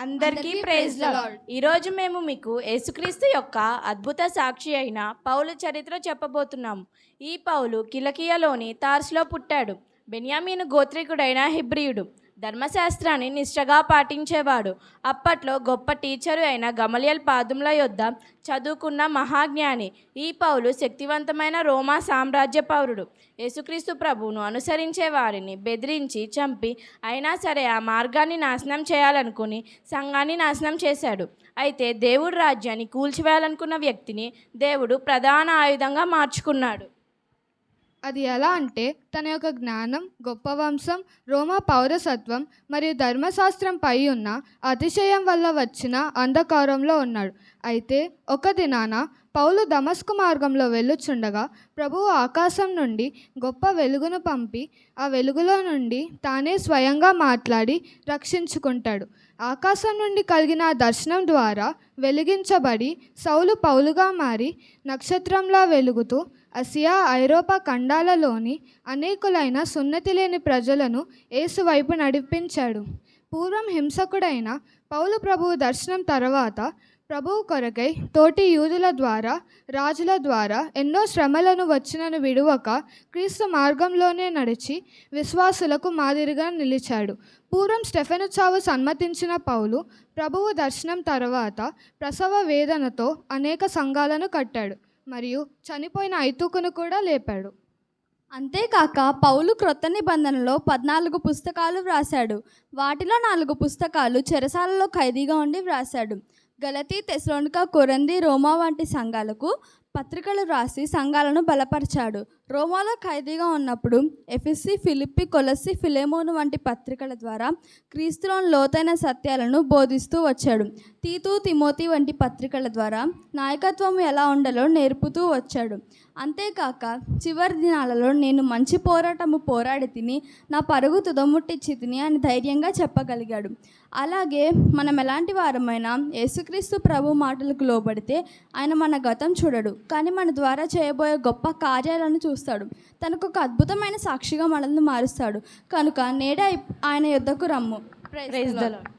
అందరికీ praise lord. ఈరోజు మేము మీకు యేసుక్రీస్తు యొక్క అద్భుత సాక్షి అయిన పౌలు చరిత్ర చెప్పబోతున్నాము. ఈ పౌలు కిలకియలోని తార్సులో పుట్టాడు. బెన్యామీను గోత్రికుడైన హెబ్రీయుడు. ధర్మశాస్త్రాన్ని నిష్ఠగా పాటించేవాడు. అప్పట్లో గొప్ప టీచరు అయిన గమలియల్ పాదముల యొద్ద చదువుకున్న మహాజ్ఞాని. ఈ పౌలు శక్తివంతమైన రోమా సామ్రాజ్య పౌరుడు. యేసుక్రీస్తు ప్రభువును అనుసరించే వారిని బెదిరించి చంపి అయినా సరే ఆ మార్గాన్ని నాశనం చేయాలనుకుని సంఘాన్ని నాశనం చేశాడు. అయితే దేవుడు రాజ్యాన్ని కూల్చివేయాలనుకున్న వ్యక్తిని దేవుడు ప్రధాన ఆయుధంగా మార్చుకున్నాడు. అది ఎలా అంటే తన యొక్క జ్ఞానం, గొప్ప వంశం, రోమా పౌరసత్వం మరియు ధర్మశాస్త్రం పై ఉన్న అతిశయం వల్ల వచ్చిన అంధకారంలో ఉన్నాడు. అయితే ఒక దినాన పౌలు దమస్కు మార్గంలో వెళ్ళుచుండగా ప్రభువు ఆకాశం నుండి గొప్ప వెలుగును పంపి ఆ వెలుగులో నుండి తానే స్వయంగా మాట్లాడి రక్షించుకుంటాడు. ఆకాశం నుండి కలిగిన ఆ దర్శనం ద్వారా వెలిగించబడి సౌలు పౌలుగా మారి నక్షత్రంలా వెలుగుతూ ఆసియా, ఐరోపా ఖండాలలోని అనేకులైన సున్నతి లేని ప్రజలను యేసు వైపు నడిపించాడు. పూర్వం హింసకుడైన పౌలు ప్రభువు దర్శనం తర్వాత ప్రభువు కొరకై తోటి యూదుల ద్వారా, రాజుల ద్వారా ఎన్నో శ్రమలను వచ్చినను విడువక క్రీస్తు మార్గంలోనే నడిచి విశ్వాసులకు మాదిరిగా నిలిచాడు. పూర్వం స్టెఫెను చావు సమ్మతించిన పౌలు ప్రభువు దర్శనం తర్వాత ప్రసవ వేదనతో అనేక సంఘాలను కట్టాడు మరియు చనిపోయిన ఐతుకును కూడా లేపాడు. అంతేకాక పౌలు క్రొత్త నిబంధనలో 14 పుస్తకాలు వ్రాశాడు. వాటిలో 4 పుస్తకాలు చెరసాలలో ఖైదీగా ఉండి వ్రాశాడు. గలతీ, తెస్సలోనిక, కొరింథీ, రోమా వంటి సంఘాలకు పత్రికలు రాసి సంఘాలను బలపరిచాడు. రోమాలో ఖైదీగా ఉన్నప్పుడు ఎఫెసీ, ఫిలిప్పి, కొలస్సీ, ఫిలెమోను వంటి పత్రికల ద్వారా క్రీస్తులోని లోతైన సత్యాలను బోధిస్తూ వచ్చాడు. తీతు, తిమోతి వంటి పత్రికల ద్వారా నాయకత్వం ఎలా ఉండాలో నేర్పుతూ వచ్చాడు. అంతేకాక చివరి దినాలలో నేను మంచి పోరాటము పోరాడి తిని నా పరుగు తుదముట్టించి తిని అని ధైర్యంగా చెప్పగలిగాడు. అలాగే మనం ఎలాంటి వారమైనా యేసుక్రీస్తు ప్రభు మాటలకు లోబడితే ఆయన మన గతం చూడడు, కానీ మన ద్వారా చేయబోయే గొప్ప కార్యాలను చూస్తాడు. తనకు ఒక అద్భుతమైన సాక్షిగా మనల్ని మారుస్తాడు. కనుక నేడే ఆయన యొద్దకు రమ్ము. Praise the lord.